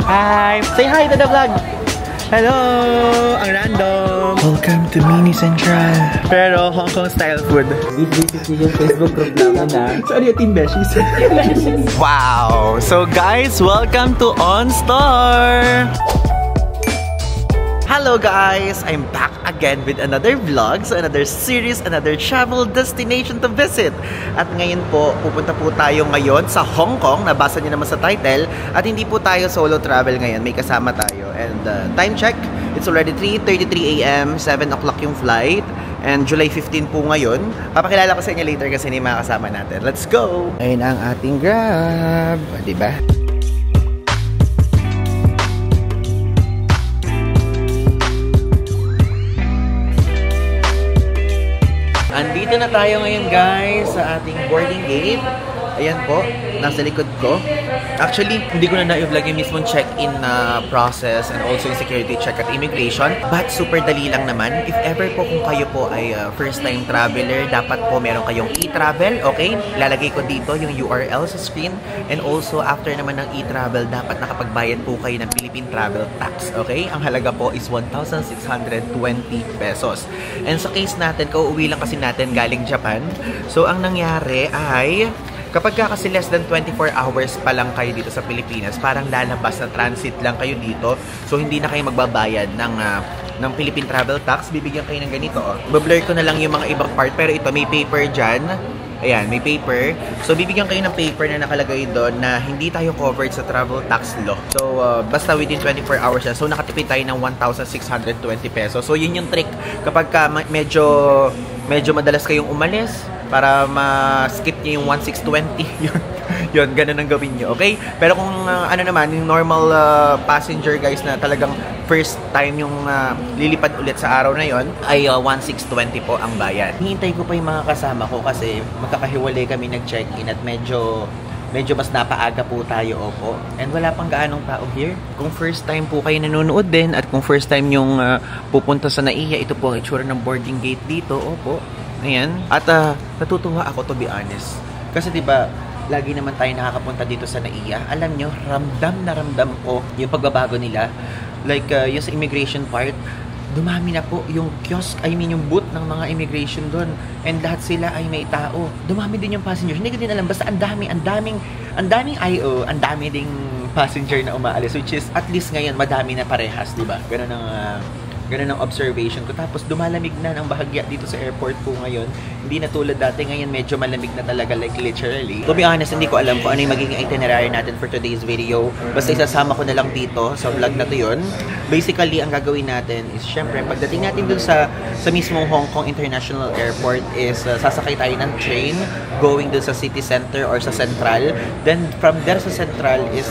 Hi! Say hi to the vlog! Hello! Ang random! Welcome to Mini Central. Pero Hong Kong style food. This is yung Facebook group namin na. So ano yung Team Beshies? Wow! So guys, welcome to On Store! Hello guys! I'm back again with another vlog, so another series, another travel destination to visit. At ngayon po, pupunta po tayo ngayon sa Hong Kong, nabasa niyo naman sa title. At hindi po tayo solo travel ngayon, may kasama tayo. And time check, it's already 3:33 AM, 7 o'clock yung flight. And July 15 po ngayon. Papakilala ko sa inyo later kasi hindi makakasama natin. Let's go! Ayun ang ating Grab, diba? Andito na tayo ngayon guys sa ating boarding gate. Ayan po, nasa likod ko. Actually, hindi ko na na-vlog yung mismong check-in process and also yung security check at immigration. But super dali lang naman. If ever po kung kayo po ay first-time traveler, dapat po meron kayong e-travel, okay? Lalagay ko dito yung URL sa screen. And also, after naman ng e-travel, dapat nakapagbayad po kayo ng Philippine Travel Tax, okay? Ang halaga po is 1,620 pesos. And sa case natin, kauuwi lang kasi natin galing Japan. So, ang nangyari ay kapag kasi less than 24 hours pa lang kayo dito sa Pilipinas, parang lalabas na transit lang kayo dito. So, hindi na kayo magbabayad ng Philippine Travel Tax. Bibigyan kayo ng ganito, oh. Bablur ko na lang yung mga ibang part, pero ito, may paper dyan. Ayan, may paper. So, bibigyan kayo ng paper na nakalagay doon na hindi tayo covered sa travel tax law. So, basta within 24 hours yan. So, nakatipid tayo ng 1,620 pesos. So, yun yung trick. Kapag medyo madalas kayong umalis, para ma-skip niyo yung 1,620. Yun, ganun ang gawin nyo, okay? Pero kung ano naman, yung normal passenger guys na talagang first time yung lilipad ulit sa araw na yon ay 1,620 po ang bayad. Hihintay ko pa yung mga kasama ko kasi magkakahiwalay kami nag-check-in at medyo mas napaaga po tayo, opo. And wala pang gaanong tao here. Kung first time po kayo nanonood din at kung first time yung pupunta sa NAIA, ito po ang itsura ng boarding gate dito, opo. Ayan. At natutuwa ako, to be honest. Kasi diba, lagi naman tayo nakakapunta dito sa NAIA. Alam nyo, ramdam na ramdam ko yung pagbabago nila. Like, yung sa immigration part, dumami na po yung kiosk, yung booth ng mga immigration doon. And lahat sila ay may tao. Dumami din yung passengers. Hindi ko din alam. Basta ang daming IO, ang dami ding passenger na umaalis. Which is, at least ngayon, madami na parehas, diba? Ganun ang observation ko. Tapos dumalamig na ng bahagya dito sa airport po ngayon. Hindi na tulad dati. Ngayon medyo malamig na talaga, like literally. To be honest, hindi ko alam kung ano yung magiging itinerary natin for today's video. Basta isasama ko na lang dito sa vlog na to yun. Basically, ang gagawin natin is syempre, pagdating natin dun sa mismong Hong Kong International Airport is sasakay tayo ng train going dun sa city center or sa Central. Then from there sa Central is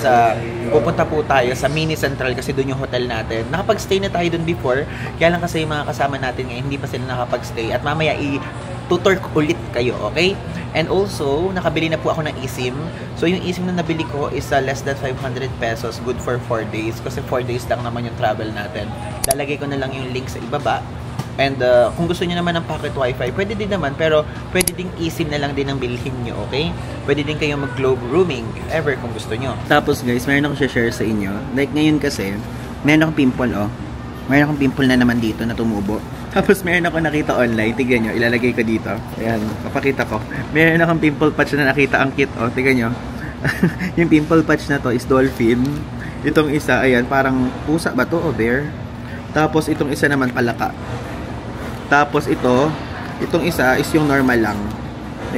pupunta po tayo sa Mini Central kasi dun yung hotel natin. Nakapag-stay na tayo dun before. Kaya lang kasi yung mga kasama natin ngayon, hindi pa sila nakapag-stay. At mamaya i-tutor ko ulit kayo, okay? And also, nakabili na po ako ng eSIM. So, yung eSIM na nabili ko is less than 500 pesos. Good for 4 days. Kasi 4 days lang naman yung travel natin. Lalagay ko na lang yung link sa ibaba. And kung gusto niyo naman ng pocket wifi, pwede din naman. Pero pwede ding eSIM na lang din ang bilhin nyo, okay? Pwede din kayo mag-globe roaming if ever kung gusto nyo. Tapos guys, meron akong share sa inyo. Like ngayon kasi, meron akong pimple, oh. Meron akong pimple na naman dito na tumubo. Tapos meron ako nakita online. Tignan nyo, ilalagay ko dito. Ayan, papakita ko. Meron akong pimple patch na nakita ang kit. O, tignan nyo. Yung pimple patch na to is dolphin. Itong isa, ayan, parang pusa ba to o bear? Tapos itong isa naman palaka. Tapos itong isa is yung normal lang.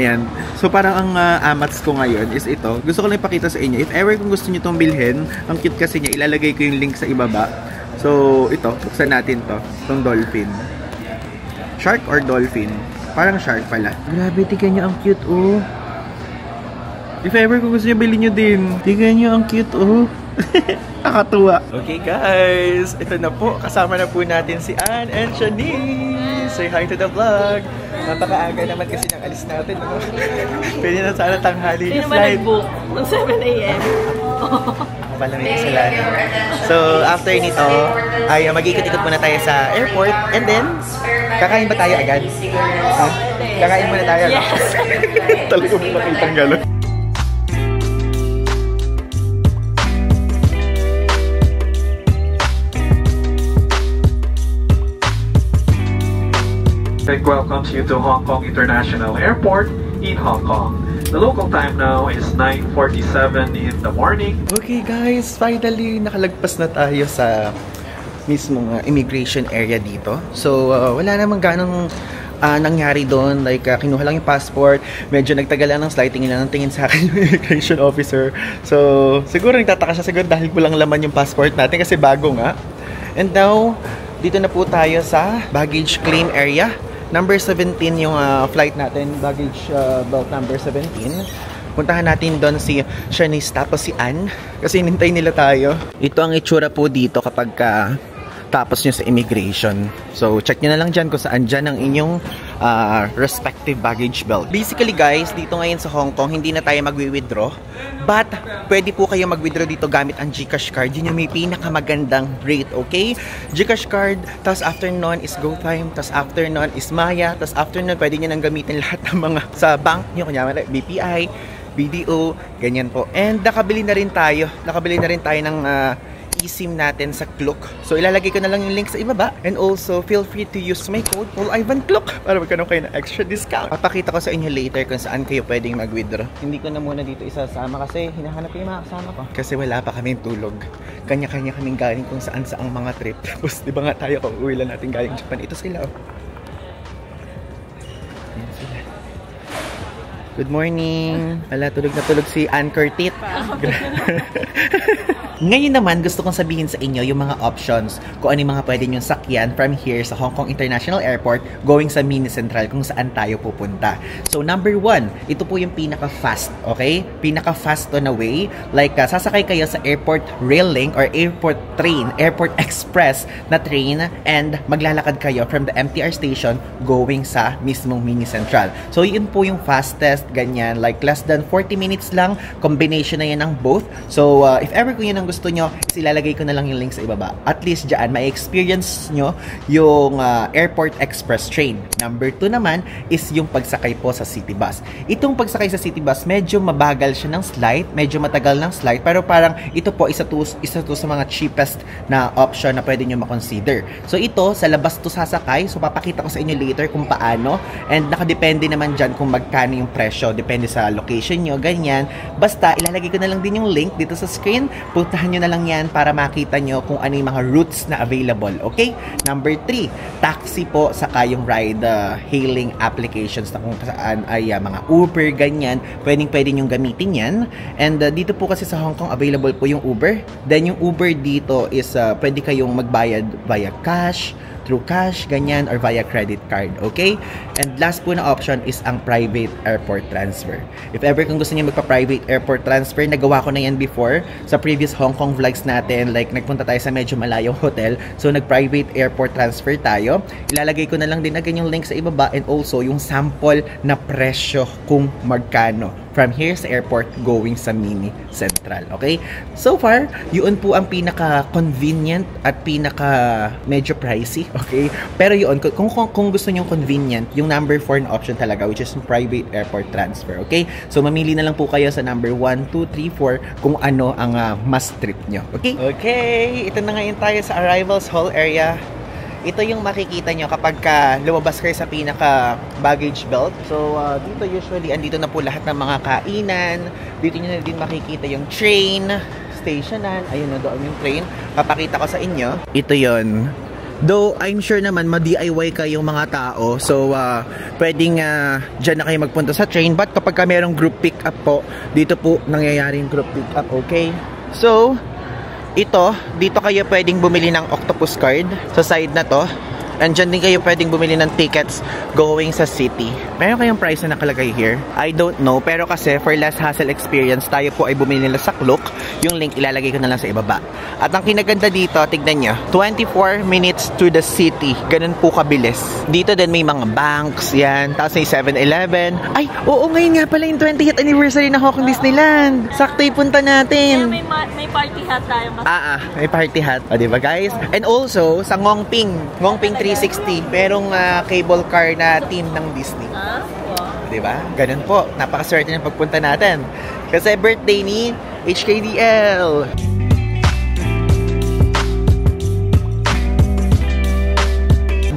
Ayan. So parang ang amats ko ngayon is ito. Gusto ko lang ipakita sa inyo. If ever kung gusto nyo itong bilhin, ang cute kasi niya, ilalagay ko yung link sa ibaba. So, ito, buksan natin to. Itong dolphin. Shark or dolphin? Parang shark pala. Grabe, tignan nyo ang cute, oh. If ever kung gusto nyo, bilhin nyo din. Tignan nyo ang cute, oh. Nakatuwa. Okay, guys. Ito na po. Kasama na po natin si Anne and Shanice. Say hi to the vlog. Napakaaga naman kasi ng alis natin. No? Pwede na sana tanghali. Hindi naman nag-book ng 7 AM. Pala may kasalanan. So, after nito, ay mag-ikot-ikot muna tayo sa airport. And then, kakain ba tayo agad? Huh? Kakain muna tayo. Yes! Talagang makitang gano'n. that welcomes you to Hong Kong International Airport in Hong Kong. The local time now is 9:47 in the morning. Okay guys, finally nakalagpas na tayo sa mismong immigration area dito. So wala namang ganong nangyari doon. Like kinuha lang yung passport, medyo nagtagalan ng slide, tingin lang ng tingin sa akin yung immigration officer. So siguro nagtataka siya siguro dahil kulang laman yung passport natin kasi bago nga. And now, dito na po tayo sa baggage claim area. Number 17 yung flight natin, baggage belt number 17. Puntahan natin doon si Shanice tapos si Ann kasi hinintay nila tayo. Ito ang itsura po dito kapag tapos nyo sa immigration. So, check nyo na lang dyan kung saan dyan ang inyong respective baggage belt. Basically guys, dito ngayon sa Hong Kong, hindi na tayo magwi-withdraw. But, pwede po kayo mag-withdraw dito gamit ang GCash card. Yun yung may pinakamagandang rate, okay? GCash card, tas after nun is GoTime, tas after nun is Maya, tas after nun pwede nyo nang gamitin lahat ng mga sa bank nyo, kunyari BPI, BDO, ganyan po. And nakabili na rin tayo ng eSIM natin sa Klook. So ilalagay ko na lang yung link sa ibaba. And also, feel free to use my code PaulIvanKlook para magkaroon kayo ng extra discount. Papakita ko sa inyo later kung saan kayo pwedeng mag-withdraw. Hindi ko na muna dito isasama kasi hinahanap ko yung mga kasama ko. Kasi wala pa kaming tulog. Kanya-kanya kaming galing kung saan-saang mga trip. Tapos di ba nga tayo kung uwi lang natin galing Japan. Ito sila oh. Ayan sila. Good morning! Ala, tulog na tulog si Ann Curtit. Ngayon naman, gusto kong sabihin sa inyo yung mga options kung ano yung mga pwede nyong sakyan from here sa Hong Kong International Airport going sa Mini Central kung saan tayo pupunta. So, number 1, ito po yung pinaka-fast, okay? Pinaka-fast on the way. Like, sasakay kayo sa airport rail link or airport train, airport express na train and maglalakad kayo from the MTR station going sa mismong Mini Central. So, yun po yung fastest, ganyan. Like, less than 40 minutes lang. Combination na yan ng both. So, if ever kung yun ang gusto nyo, ilalagay ko na lang yung link sa ibaba. At least dyan, may experience nyo yung airport express train. Number 2 naman is yung pagsakay po sa city bus. Itong pagsakay sa city bus, medyo mabagal siya ng slide, medyo matagal ng slide, pero parang ito po, isa to sa mga cheapest na option na pwede nyo makonsider. So ito, sa labas to sasakay, so papakita ko sa inyo later kung paano, and nakadepende naman dyan kung magkano yung presyo, depende sa location nyo, ganyan. Basta, ilalagay ko na lang din yung link dito sa screen. Puntahan nyo na lang yan para makita nyo kung ano yung mga routes na available, okay? Number 3, taxi po sa kayong ride hailing applications na kung saan ay mga Uber, ganyan. Pwede nyong gamitin yan. And dito po kasi sa Hong Kong, available po yung Uber. Then yung Uber dito is pwede kayong magbayad via cash, through cash, ganyan, or via credit card, okay? And last po na option is ang private airport transfer. If ever kung gusto niyo magpa-private airport transfer, nagawa ko na yan before sa previous Hong Kong vlogs natin, like nagpunta tayo sa medyo malayong hotel, so nag-private airport transfer tayo. Ilalagay ko na lang din agad yung link sa ibaba and also yung sample na presyo kung magkano from here sa airport going sa Mini Central, okay? So far, yun po ang pinaka-convenient at pinaka-medyo pricey, okay? Pero yun, kung gusto nyo convenient, yung number 4 na option talaga, which is private airport transfer, okay? So, mamili na lang po kayo sa number 1, 2, 3, 4 kung ano ang mas trip nyo, okay? Okay, ito na ngayon tayo sa arrivals hall area. Ito yung makikita nyo kapag lumabas kayo sa pinaka baggage belt. So, dito usually, andito na po lahat ng mga kainan. Dito nyo na din makikita yung train, stationan. Ayun na doon yung train. Papakita ko sa inyo. Ito yon. Though, I'm sure naman, ma-DIY kayong mga tao. So, pwedeng dyan na kayo magpunta sa train. But kapag merong group pick up po, dito po nangyayari yung group pick up, okay? So, dito kayo pwedeng bumili ng octopus card sa side na to. And dyan din kayo pwedeng bumili ng tickets going sa city. Meron kayong price na nakalagay here? I don't know. Pero kasi for less hassle experience, tayo po ay bumili nila sa Klook. Yung link ilalagay ko na lang sa ibaba. At ang kinaganda dito, tignan nyo, 24 minutes to the city. Ganun po kabilis. Dito din may mga banks, yan. Tapos may 7-Eleven. Ay, oo, ngayon nga pala yung 20th anniversary na Hong Kong Disneyland. Sakto yung punta natin. Yeah, may party hat tayo. May party hat. O, diba guys? And also, sa Ngongping 360, merong cable car na team ng Disney. Wow. Diba? Ganun po. Napakaswerte ng pagpunta natin. Kasi birthday ni HKDL.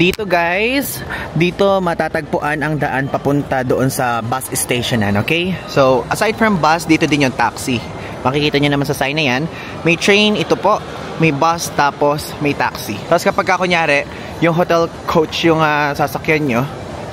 Dito guys, dito matatagpuan ang daan papunta doon sa bus stationan, okay? So, aside from bus, dito din yung taxi. Makikita nyo naman sa sign na yan. May train, ito po. May bus, tapos may taxi. Tapos kapag kunyari, yung hotel coach yung sasakyan nyo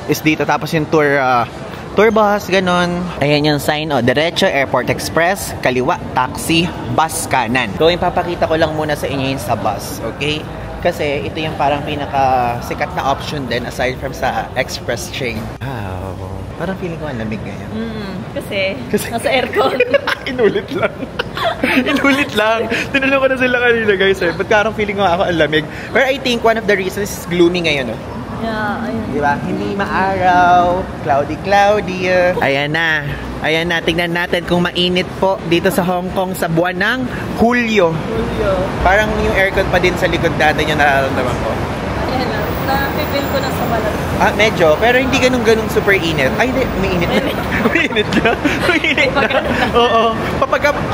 is dito. Tapos yung tour bus, ganun. Ayan yung sign, Diretso, Airport Express, kaliwa, taxi, bus kanan. So, ipapakita ko lang muna sa inyo yung sa bus, okay? Kasi ito yung parang pinaka-sikat na option din aside from sa express train. Wow. Parang feeling ko ang lamig ngayon. Kasi nasa aircon. Inulit lang. Inulit lang. Tinanong ko na sila kanina guys. Ba't parang feeling ko ako ang lamig? But I think one of the reasons is gloomy ngayon. Yeah, ayun. Diba? Hindi maaraw. Cloudy. Ayan na. Ayan na. Tignan natin kung mainit po dito sa Hong Kong sa buwan ng Hulyo. Parang yung aircon pa din sa likod natin yung nararamdaman ko. Ayan na. Na-feel ko na sa balat. Medyo. Pero hindi ganun super init. Ay, hindi. May init na. May init ka? May init na. Oo.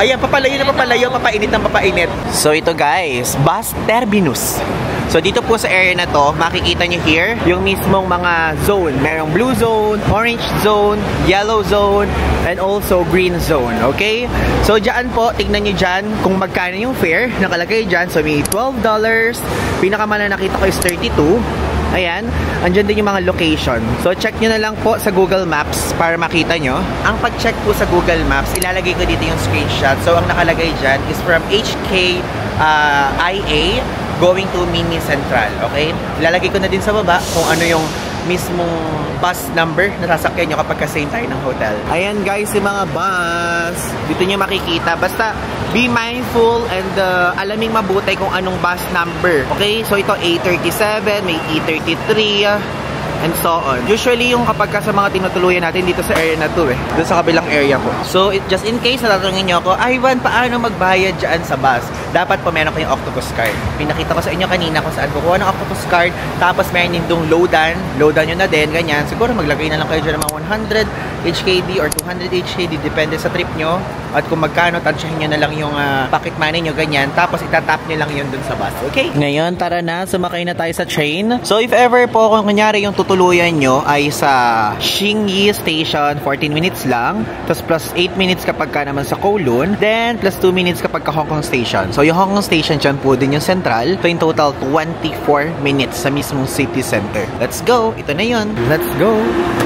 Ayan, papalayo na papalayo. Papainit na papainit. So, ito guys. Bus Terminus. So, dito po sa area na to, makikita nyo here, yung mismong mga zone. Merong blue zone, orange zone, yellow zone, and also green zone. Okay? So, dyan po, tignan nyo dyan kung magkano yung fare. Nakalagay dyan. So, may $12. Pinakamala nakita ko is 32. Ayan. Andyan din yung mga location. So, check nyo na lang po sa Google Maps para makita nyo. Ang pag-check po sa Google Maps, ilalagay ko dito yung screenshot. So, ang nakalagay dyan is from HKIA going to Mini Central. Okay? Ilalagay ko na din sa baba kung ano yung mismong bus number na sasakyan nyo kapag kasame tayo ng hotel. Ayan guys, yung mga bus. Dito nyo makikita. Basta, be mindful and alaming mabuti kung anong bus number. Okay? So, ito A37, may E33, and so on. Usually, yung kapag sa mga tinutuluyan natin dito sa area na to doon sa kabilang area ko. So, just in case natatangin nyo ako, Ivan, paano magbayad dyan sa bus? Dapat po meron kayong octopus card. Pinakita ko sa inyo kanina kung saan kukuha ng octopus card. Tapos meron din dong loadan. Loadan nyo na din, ganyan. Siguro maglagay na lang kayo dyan ng mga 100 HKD or 200 HKD. Depende sa trip nyo. At kung magkano, tansyahin nyo na lang yung pocket money nyo, ganyan. Tapos itatap nyo lang yun dun sa bus. Okay? Ngayon, tara na. Sumakay na tayo sa train. So, if ever po, kung kunyari yung tutuluyan nyo ay sa Xingyi Station, 14 minutes lang. Tapos plus 8 minutes kapag ka naman sa Kowloon. Then, plus 2 minutes kapag ka Hong Kong Station. So, yung Hong Kong Station dyan po din yung central. So, in total, 24 minutes sa mismong city center. Let's go! Ito na yun. Let's go!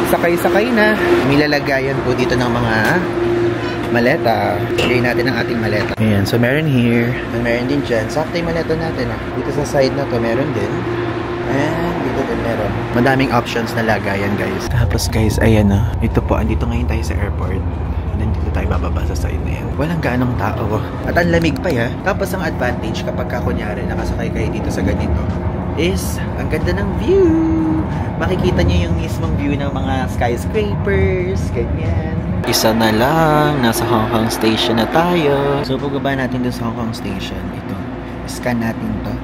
Sakay-sakay na. Milalagayan po dito ng mga maleta. Share natin ang ating maleta. Ayan. So, meron here. And meron din dyan. Sakto yung maleta natin. Dito sa side na to, meron din. And dito din meron. Madaming options na lagayan, guys. Tapos, guys, ayan na. Ito po. Andito ngayon tayo sa airport. Nandito tayo bababa sa side na yan. Walang gaanong tao. At ang lamig pa ya. Tapos, ang advantage kapag kunyari nakasakay kayo dito sa ganito is, ang ganda ng view. Makikita nyo yung mismong view ng mga skyscrapers. Ganyan. Isa na lang. Nasa Hong Kong Station na tayo. So, pagbaba natin dun sa Hong Kong Station. Ito. Scan natin to.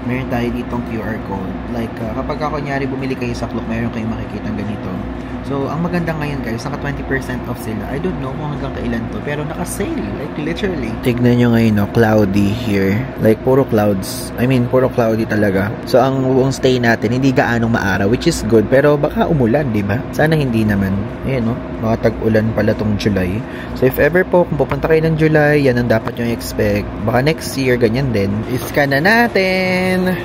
Meron tayo ditong QR code. Like, kapag kunyari bumili kayo sa Klook, meron kayong makikita ganito. So, ang maganda ngayon guys, naka 20% off sila. I don't know kung hanggang kailan to, pero naka-sale. Like, literally. Tignan nyo ngayon, no? Cloudy here. Like, puro clouds. I mean, puro cloudy talaga. So, ang buong stay natin, hindi gaanong maaraw, which is good. Pero baka umulan, di ba? Sana hindi naman. Ayan, no? Mga tag-ulan pala tong July. So, if ever po, kung pupunta kayo ng July, yan ang dapat nyo expect. Baka next year, ganyan din. I-scan na natin.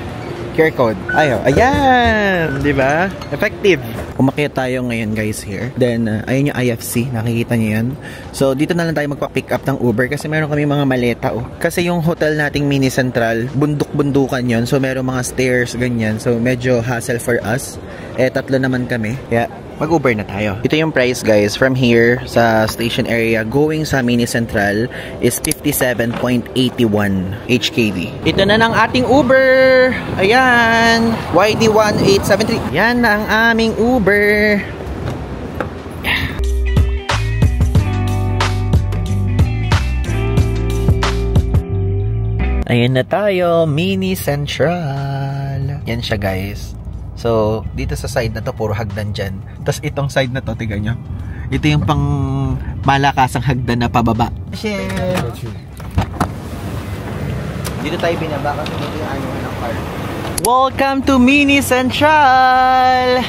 QR code. Ayan! Di ba? Effective. Umakyat tayo ngayon guys here. Then, ayun yung IFC. Nakikita niyo yan. So, dito na lang tayo magpa-pick up ng Uber kasi meron kami mga maleta. Kasi yung hotel nating Mini Central, bundok-bundukan yon. So, meron mga stairs, ganyan. So, medyo hassle for us. Tatlo naman kami. Kaya, mag-Uber na tayo. Ito yung price guys. From here sa station area going sa Mini Central is 57.81 HKD. Ito na ng ating Uber. Ayan. YD1873. Yan na ang aming Uber. Ayan na tayo. Mini Central. Yan siya guys. So, dito sa side na to, puro hagdan dyan. Tapos itong side na to, tignan nyo. Ito yung pang malakasang hagdan na pababa. Shit! Dito tayo binaba kasi dito yung ayaw ng car. Welcome to Mini Central!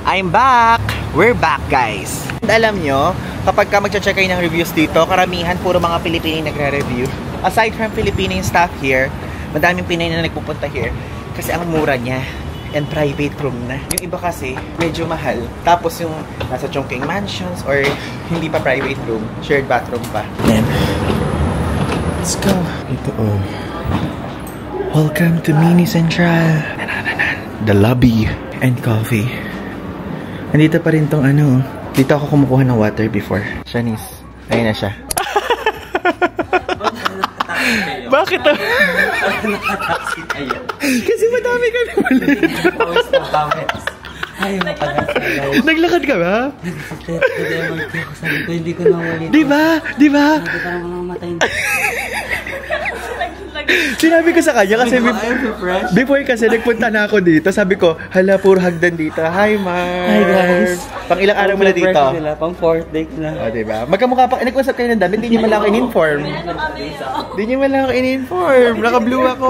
I'm back! We're back, guys! And alam nyo, kapag ka magcha-check kayo ng reviews dito, karamihan puro mga Pilipino yung nagre-review. Aside from Filipino yung staff here, madaming Pinay na nagpupunta here kasi ang mura niya and private room na. Yung iba kasi, medyo mahal. Tapos yung nasa Chongqing Mansions or hindi pa private room, shared bathroom pa. Then, let's go! Ito oh. Welcome to Mini Central. The lobby and coffee. Nandito pa rin tong ano. Dito ako kumukuha ng water before. Shanice. Ayun na siya. Bakit? Kasi madami ka na ulit. Naglakad ka ba? Hindi ko na ulit. Diba? Diba? Sinabi ko sa kanya kasi before kasi nagpunta na ako dito, sabi ko, hala, puro hagdan dito. Hi, Mark. Hi, guys. Pang ilang araw mo na dito? Pang 4th day na. O, diba? Magkamukha pa, nag-usap kayo ng damit, hindi nyo man lang ako in-inform. Hindi nyo man lang ako in-inform. Naka-blue ako.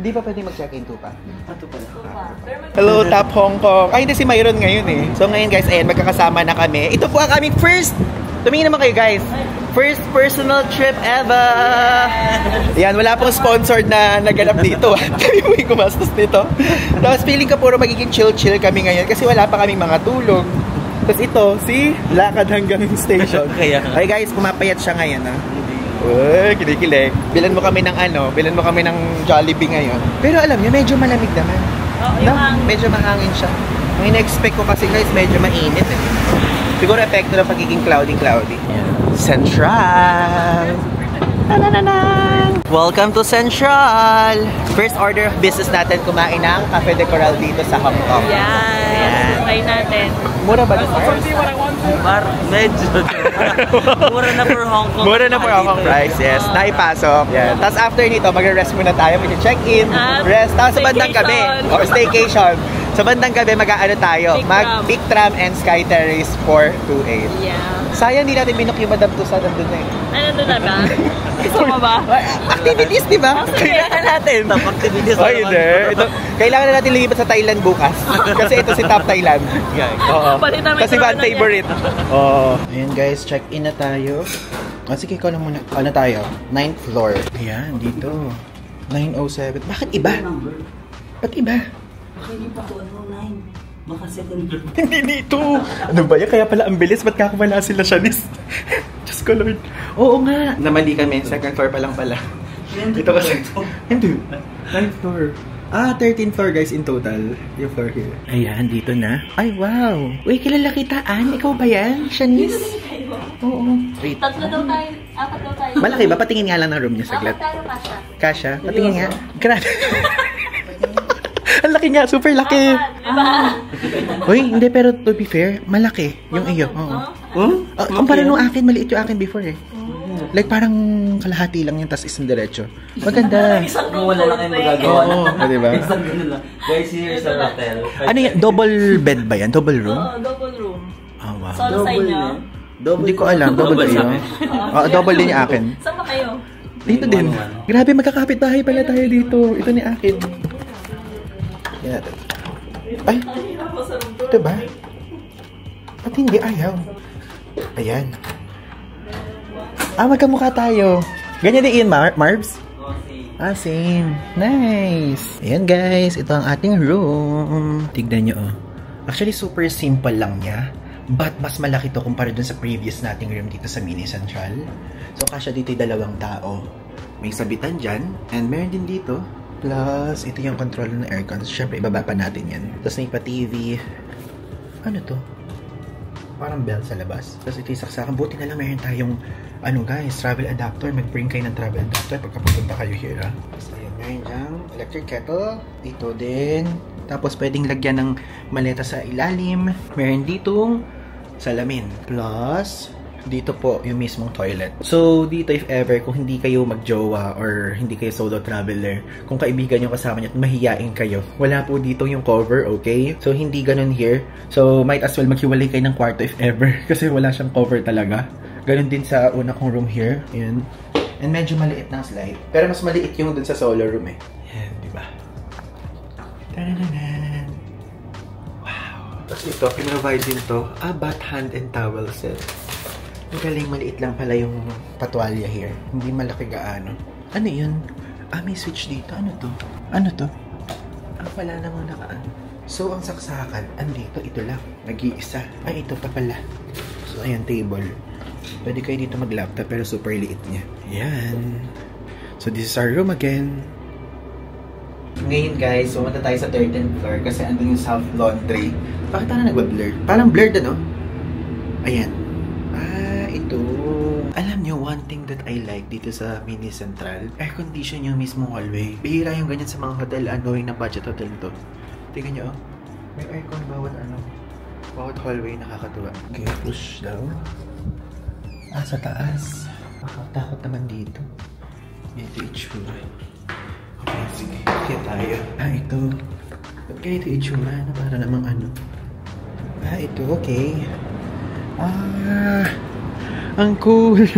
Hindi pa pwede mag-check-in pa? Hello, Top Hong Kong. Ay, hindi si Myron ngayon eh. So ngayon guys, ayan, magkakasama na kami. Ito po ang aming first, tumingin naman kayo guys. First personal trip ever! Yan, wala pong sponsored na naganap dito. Kami mo yung gumastos dito. Tapos feeling ko puro magiging chill-chill kami ngayon kasi wala pa kaming mga tulog. Tapos ito, si lakad hanggang station. Okay guys, pumapayat siya ngayon ha. Uy, kinikilig. Bilan mo kami ng ano, bilan mo kami ng Jollibee ngayon. Pero alam niyo, medyo malamig naman. No? Medyo mahangin siya. Ang ina-expect ko kasi guys, medyo mainit eh. Siguro epekto ng pagiging cloudy. Central! Welcome to Central! First order of business natin, kumain ng Cafe de Coral dito sa Hong Kong. Yes! Try natin. Mura ba ito? Medyo. Mura na for Hong Kong. Mura na for Hong Kong price, yes. Naipasok. Yan. Tapos after nito, mag-rest muna tayo. Mag-check-in, rest. Tapos sa bandang gabi, or staycation. Sa bandang gabi, mag-aano tayo? Mag-Big Tram and Sky Terrace 428. Yeah. Sayang, hindi natin binok yung Madam Tussauds nandun na eh. Nandun na ba? Gusto mo ba? Activities, di ba? Kailangan natin. Top activities. Ay, hindi. Kailangan na natin lumipat sa Thailand bukas. Kasi ito si Top Thailand. Oo. Kasi ba ang favorite? Oo. Ayan guys, check-in na tayo. Sige, ikaw lang muna. Ano tayo? 9th floor. Ayan, dito. 907. Bakit iba? Ba't iba? Hindi pa ko ano, 9. Baka second floor. Hindi dito. Ano ba yan? Kaya pala ang bilis. Ba't kakawala sila, Shanice? Diyos ko, Lord. Oo nga. Namali kami. Second floor pa lang pala. Dito kasi. Hindi. 9th floor. 13th floor guys in total. Yung floor here. Ayan, dito na. Ay, wow. Uy, kilala kita, Ann. Ikaw ba yan? Shanice? Oo. Wait. Apat daw tayo. Malaki ba? Patingin nga lang ng room niya saglit. Tayo, Kasha. Kasha? Patingin nga. Grabe. Ang laki nga. Super laki. Uy, hindi. Pero to be fair, malaki. Yung iyo. Oo. Kumpara nung akin, maliit yung akin before eh. Like parang kalahati lang yun, tas isang diretso. Maganda. Wala lang kayong magagawa. Oo, diba? Isang ganun lang. Guys, here sa hotel. Ano yan? Double bed ba yan? Double room? Oo, double room. Oh, wow. Solo sa inyo? Hindi ko alam. Double ba yun? Double din yung akin. Saan ba kayo? Dito din. Grabe, magkakapit bahay pala tayo dito. Ito ni akin. Yan natin. Ay! Ito ba? Ba't hindi ayaw? Ayan. Magkamukha tayo. Ganyan din yun, Marbs? Same. Nice. Ayan guys, ito ang ating room. Tignan nyo, oh. Actually, super simple lang niya. But mas malaki to kumpara dun sa previous nating room dito sa Mini Central. So, kasya dito yung 2 tao. May sabitan dyan. And meron din dito. Plus, ito yung control ng aircon. So, syempre, ibaba pa natin yan. Tapos may pa-TV. Ano to? Parang bell sa labas. Tapos ito yung saksakan. Buti na lang meron tayong, guys, travel adapter. Mag-bring kayo ng travel adapter pagka pupunta kayo here, ha? Tapos ayun, meron dyan. Electric kettle. Dito din. Tapos pwedeng lagyan ng maleta sa ilalim. Meron ditong salamin. Plus, dito po yung mismong toilet. So, dito if ever, kung hindi kayo magjowa or hindi kayo solo traveler, kung kaibigan yung kasama nyo at mahiyain kayo, wala po dito yung cover, okay? So, hindi ganun here. So, might as well maghiwalay kayo ng kwarto if ever kasi wala siyang cover talaga. Ganun din sa una kong room here. Ayan. And medyo maliit ng slide. Pero mas maliit yung dun sa solo room eh. Ayan, diba? Tadadadan. Wow. Tapos ito, pinrovide din to. Bath hand and towel set. Ang galing, maliit lang pala yung patwalya here. Hindi malaki gaano. Ano yun? May switch dito. Ano to? Ano to? Wala namang nakaan. So, ang saksakan, andito, ito lang. Nag-iisa. Ito pa pala. So, ayan, table. Pwede kayo dito mag-laptop, pero super liit niya. Ayan. So, this is our room again. Ngayon, guys, pumunta tayo sa 13th floor kasi andun yung self-laundry. Bakit na nagwa-blurred? Parang blurred, ano? Ayan. Ito. Alam nyo, one thing that I like dito sa Mini Central, air condition yung mismong hallway. Bihira yung ganyan sa mga hotel, knowing na budget hotel to. Tingnan nyo, may aircon bawat hallway, nakakatuwa. Okay, push down. Sa taas. Nakakatakot naman dito. Ito itsura. Okay, sige. Kaya tayo. Ito. Ba't ganito itsura? Para namang ano. Ito, okay. Ang cool.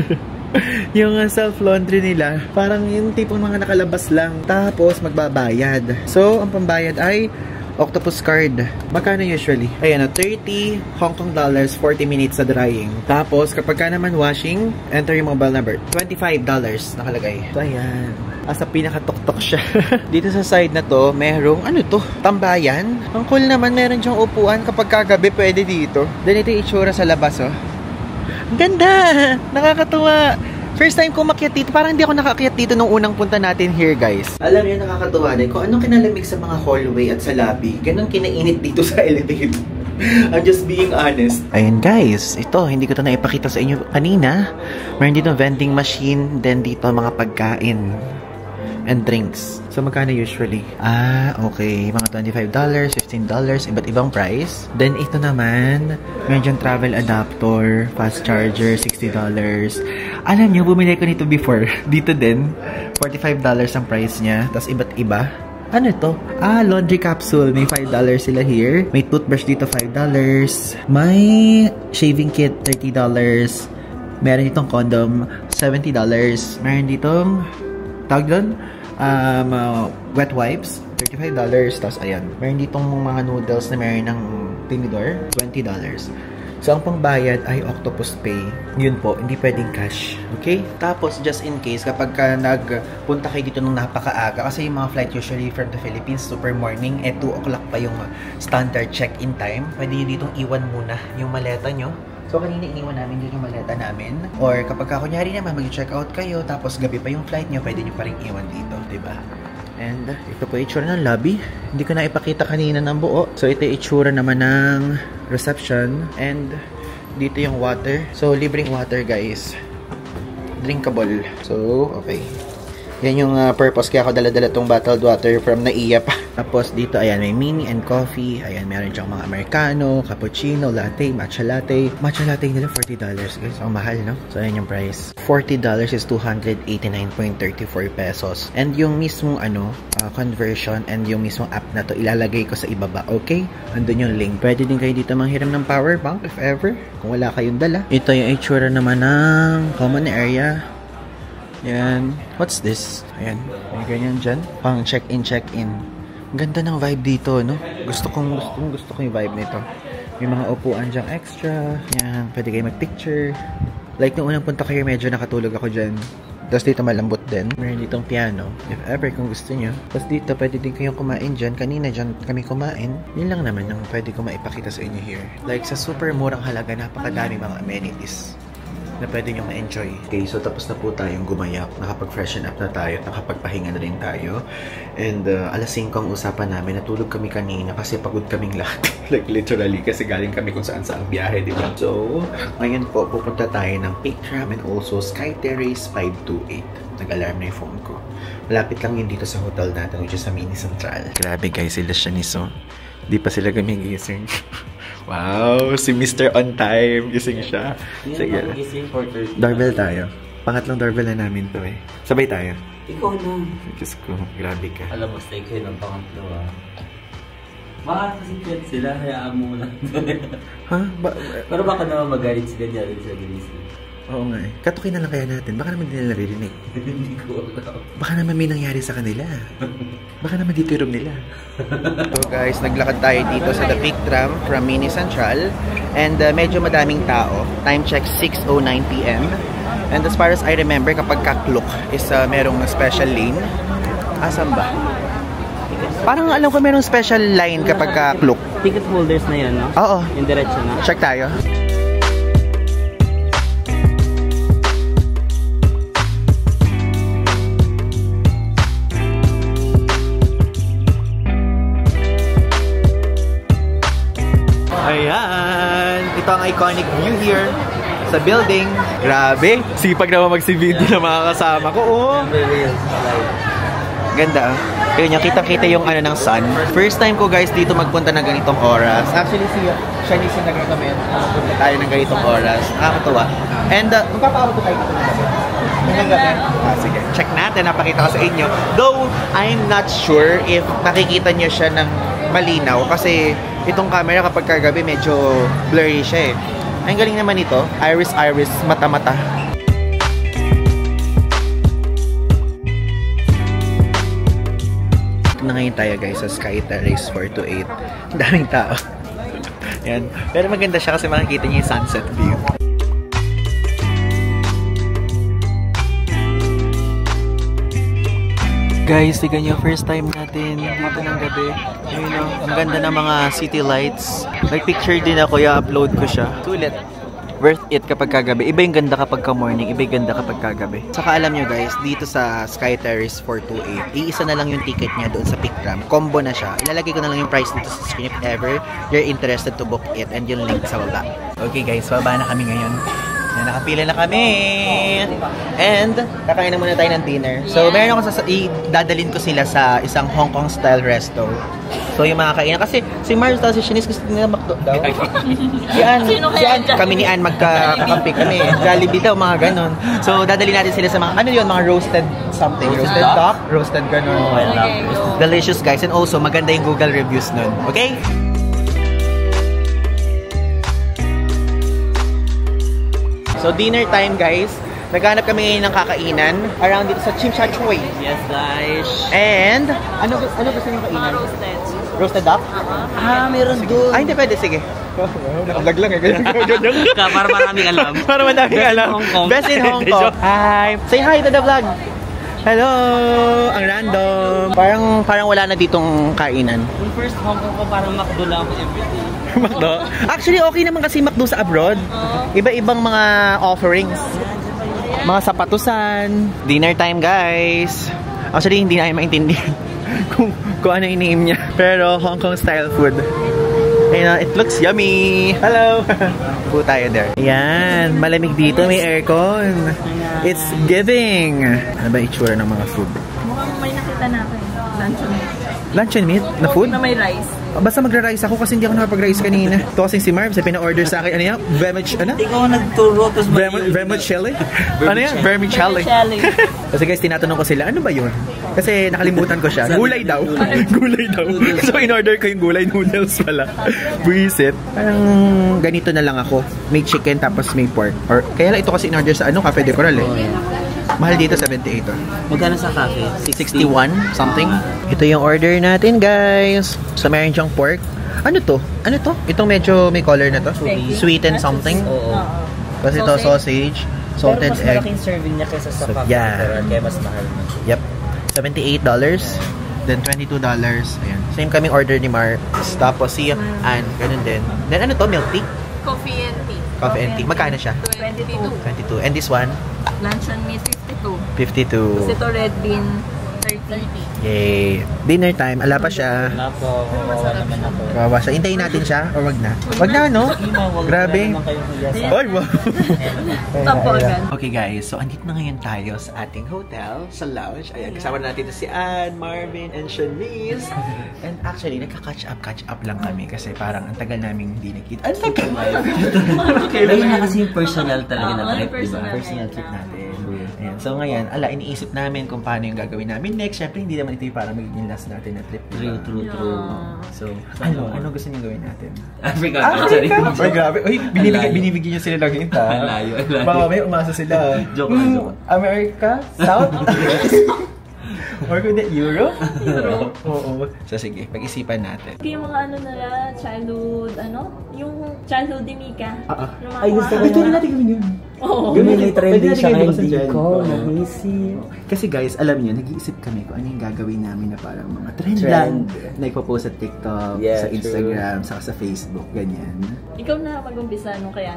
Yung self-laundry nila, parang yung tipong mga nakalabas lang. Tapos, magbabayad. So, ang pambayad ay Octopus card. Magkano usually? Ayan, 30 Hong Kong dollars, 40 minutes sa drying. Tapos, kapag ka naman washing, enter yung mobile number. $25 nakalagay. So, ayan. Asa pinakatok-tok siya. Dito sa side na to, merong, ano to? Tambayan. Ang cool naman, meron diyang upuan. Kapag kagabi, pwede dito. Then, ito yung itsura sa labas, oh. Ang ganda! Nakakatuwa! First time ko makyat dito. Parang hindi ako nakakyat dito nung unang punta natin here, guys. Alam niyo, nakakatuwa din. Kung anong kinalamig sa mga hallway at sa lobby, ganun kinainit dito sa elevator. I'm just being honest. Ayun, guys. Ito, hindi ko ito naipakita sa inyo kanina. Meron dito vending machine. Then dito mga pagkain and drinks. So, magkano usually? Okay. Mga $25, $15, iba't ibang price. Then, ito naman, meron dyan travel adapter, fast charger, $60. Alam nyo, bumili ko nito before. Dito din, $45 ang price niya. Tapos, iba't iba. Ano ito? Laundry capsule. May $5 sila here. May toothbrush dito, $5. May shaving kit, $30. Meron ditong condom, $70. Meron ditong, tawag doon? Wet wipes, $35. Tapos, ayan. Meron ditong mga noodles na meron ng tinidor, $20. So, ang pangbayad ay Octopus Pay. Yun po, hindi pwedeng cash. Okay? Tapos, just in case, kapag nagpunta kayo dito nung napakaaga, kasi yung mga flight usually from the Philippines, super morning, 2 o'clock pa yung standard check-in time, pwede nyo ditong iwan muna yung maleta nyo. So, kanina iniwan namin dyan yung maleta namin. Or kapag kunyari naman, mag-check out kayo, tapos gabi pa yung flight nyo, pwede nyo pa rin iwan dito, diba? And ito po yung itsura ng lobby. Hindi ko na ipakita kanina ng buo. So, ito yung itsura naman ng reception. And dito yung water. So, libreng water, guys. Drinkable. So, okay. Yan yung purpose kaya ako dala-dala tong bottled water from Naiya pa. Tapos dito, ayan, may mini and coffee. Ayan, meron diyang mga Americano, cappuccino, latte, matcha latte. Matcha latte nila, $40, guys. Ang mahal, no? So, ayan yung price. $40 is 289.34 pesos. And yung mismong, conversion and yung mismong app na to, ilalagay ko sa ibaba, okay? Andun yung link. Pwede din kayo dito manghiram ng power bank, if ever. Kung wala kayong dala. Ito yung itsura naman ng common area. Yan. What's this? Ayan. May ganyan dyan. Pang check-in, check-in. Ganda ng vibe dito, no? Gusto ko yung vibe nito. May mga upuan dyang extra. Yan. Pwede kayo mag-picture. Like, nung unang punta kayo, medyo nakatulog ako dyan. Tapos dito malambot din. Meron ditong piano. If ever, kung gusto nyo. Tapos dito, pwede din kayong kumain dyan. Kanina dyan kami kumain. Yun lang naman yung pwede ko maipakita sa inyo here. Like, sa super murang halaga, napakadami mga amenities na pwede nyo ma-enjoy. Okay, so tapos na po tayong gumayak. Nakapag-freshen up na tayo. Nakapagpahinga na rin tayo. And alas 5 ang usapan namin. Natulog kami kanina kasi pagod kaming lahat. Like literally, kasi galing kami kung saan sa biyahe, di ba? So, ngayon po, pupunta tayo ng Peak Tram and also Sky Terrace 528. Nag-alarm na yung phone ko. Malapit lang yun dito sa hotel natin, which is sa Mini Central. Grabe guys, sila siya ni So. Di pa sila gumigising. Wow, si Mr. On Time. Gising siya. Sige. Doorbell tayo. Pangatlong doorbell na namin to eh. Sabay tayo. Ikaw na. Diyos ko, grabe ka. Alam mo, stay kayo ng pangatlo makakasipit sila, hayaan mo lang. Ha? Pero baka naman magalit sila dyan sa ginising. Oo nga eh. Katukin na lang kaya natin. Baka naman hindi nila naririnig. Baka naman may nangyari sa kanila. Baka naman dito yung room nila. So guys, naglakad tayo dito sa The Peak Tram from Mini Central. And medyo madaming tao. Time check 6:09 PM. And as far as I remember, kapag kaklok is merong special lane. Asan ba? Parang alam ko merong special line kapag kaklok. Ticket holders na yun, no? Oo. Yung diretso na. Check tayo. Ayan! Ito ang iconic view here sa building. Grabe! Sipag naman mag-video ng mga kasama ko. Oh! Ganda. Kaya niya, kita-kita yung ano ng sun. First time ko guys dito magpunta ng ganitong oras. Actually, si Shanice yung nag-recommend na magpunta tayo ng ganitong oras. Nakakatuwa. And magpapaabot ko tayo dito ng gabi. Ng gabi? Sige. Check natin. Napakita ko sa inyo. Though, I'm not sure if nakikita niyo siya ng malinaw. Kasi itong camera kapag kagabi medyo blurry siya eh. Ang galing naman ito. Iris, mata-mata. Na ngayon tayo guys sa Sky Terrace 428. Daming tao. Yan. Pero maganda siya kasi makikita niyo yung sunset view. Guys, tignan niyo, first time natin dito ng gabi. Ayun o, ang ganda ng mga city lights. Nag-picture din ako, i-upload ko siya. Sulit. Worth it kapag kagabi. Iba yung ganda kapag ka-morning, iba yung ganda kapag kagabi. Saka alam nyo guys, dito sa Sky Terrace 428, iisa na lang yung ticket niya doon sa Peak Tram. Combo na siya. Ilalagay ko na lang yung price dito sa screen if ever you're interested to book it, and yung link sa baba. Okay guys, baba na kami ngayon. Nakapila na kami. And kakain na muna tayo ng dinner. So meron ako dadalhin ko sila sa isang Hong Kong style resto. So yung mga kainan kasi si Mars at si Shanice gusto nila McDo daw. Si Ann, kami ni Ann magkakampi kami. Jollibee daw, mga ganon. So dadalhin natin sila sa mga ano yun, mga roasted something, roasted duck, roasted ganon. Delicious guys, and also maganda yung Google reviews nun. Okay? So dinner time guys. Naghanap kami ngayon ng kakainan around dito sa Chim Cha Choy. Yes guys. And ano gusto niyo kainan? Roasted. Roasted duck? Meron doon. Ay, hindi pwede, sige. Naka-vlog lang eh. Para maraming alam. Para madaming alam. Best in Hong Kong. Hi. Say hi to the vlog. Hello. Ang random. Parang wala na ditong kainan. Yung first Hong Kong ko parang McDo lang everyday. McDo? Actually, okay naman kasi McDo sa abroad. Iba-ibang mga offerings. Mga sapatusan. Dinner time, guys. Actually, hindi na maintindihan kung ano i-name niya. Pero Hong Kong style food. Ayun, it looks yummy. Hello. Po tayo there. Ayan, malamig dito. May aircon. It's giving. Ano ba itsura ng mga food? Mukhang may nakita natin. Luncheon meat. Luncheon meat? Na food? Na may rice. Basta magra-rice ako kasi hindi ako nakapag-rice kanina. Ito kasing si Marv, pina-order sa akin. Ano yan? Ikaw nagturo, tapos vermicelli? Ano yan? Vermicelli. Kasi guys, tinatanong ko sila, ano ba yun? Kasi nakalimutan ko siya. Gulay daw. Gulay daw. So in-order ko yung gulay noodles pala. Buisit. Parang ganito na lang ako. May chicken tapos may pork. Or, kaya lang ito kasi in-order sa Cafe de Coral eh. Mahal dito, 78. Magkano sa cafe? 61 something. Ito yung order natin, guys. So, meron siyang pork. Ano to? Ano to? Itong medyo may color na to? Sweet and something. Oo. Tapos ito, sausage, salted egg. Pero mas malaking serving niya kaysa sa cafe. Yeah. Kaya mas mahal na. Yep. $78. Then $22. Ayan. Same kaming order ni Mark. Tapos si Ann. Ganun din. Then ano to? Milk tea? Coffee and tea. Coffee and tea. Magkano siya? 22. 22. And this one? Luncheon meat, 52. 52. Tapos ito red bean, 30. Yay! Dinner time. Ala pa siya. Wala po. Kawawa naman ako. Kawawa siya. Hintayin natin siya or wag na? Wag na, no? Grabe. Oy, wow! Tapo agad. Okay guys, so andito na ngayon tayo sa ating hotel, sa lounge. Ayan, kasama natin si Ann, Marvin, and Shanice. And actually, catch up lang kami kasi parang ang tagal namin hindi nakita. Ang tagal! Okay, ayun na kasi yung personal talaga na trip, diba? Personal trip natin. Ayan. So ngayon, iniisip namin kung paano yung gagawin namin next. Syempre, hindi naman ito yung para magiging last natin na trip. True. So, ano gusto niyo gawin natin? Africa. Sorry. Ay, grabe. Uy, binibigyan niyo sila ng hint, ha? Layo. Baka may umasa sila. Joke. America? South? Or kung Europe? Oo. So sige, pag-isipan natin. Yung mga childhood, yung childhood ni Mika. Yung mga Ay, gusto ko na natin gawin yun. Oo. May trending siya ngayon Pwede natin dito. gawin sa Naisip. Kasi guys, alam niyo, nag-iisip kami kung ano yung gagawin namin na parang mga trend Trend. lang na ipopost sa TikTok, Yeah, sa Instagram, saka sa Facebook, ganyan. Ikaw na mag-umpisa kay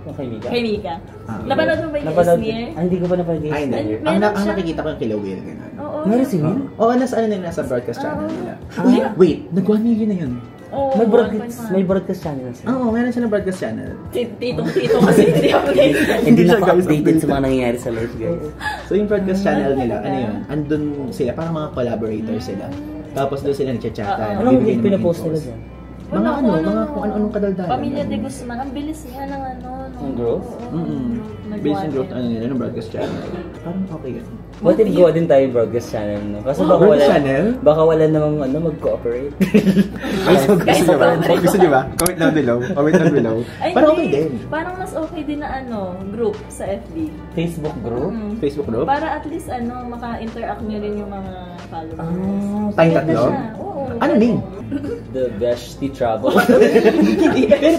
Okay, Mika. Kay Mika. Ah. Napanood mo ba yung Esmir? Hindi ko pa napanood. Ay, hindi. Meron Ang siya. nakikita ko yung kila Will, gano'n. Oo. Meron si Will? Oo, nasa broadcast channel nila. Ah. Wait, nag-1 million na yun. Oo, May broadcast channel siya. Oo, meron siya ng broadcast channel. Titong-tito kasi hindi ako guys. Hindi siya, na guys, updated sa mga nangyayari sa life, guys. So yung broadcast channel nila, ano yun? Andun sila, parang mga collaborators sila. Tapos doon sila nagchat-chatan. Anong bibigyan ng pinapost infos. nila dyan? Mga kung ano-anong kadaldalan. Pamilya de Guzman, ang bilis niya ng Ang growth? Bilis yung growth nila ng broadcast channel. Parang okay yun. What if gawa din tayo yung broadcast channel, no? Kasi broadcast channel? Baka wala namang mag-cooperate. Gusto nyo ba? Gusto nyo ba? Comment down below. Ay, Parang okay hindi. din. Parang mas okay din na group sa FB. Facebook group? Facebook group? Para at least maka-interact nyo rin yung mga followers. Tayong Ganda tatlo? siya. Oo. Ano name? The Bestie Trouble. Pero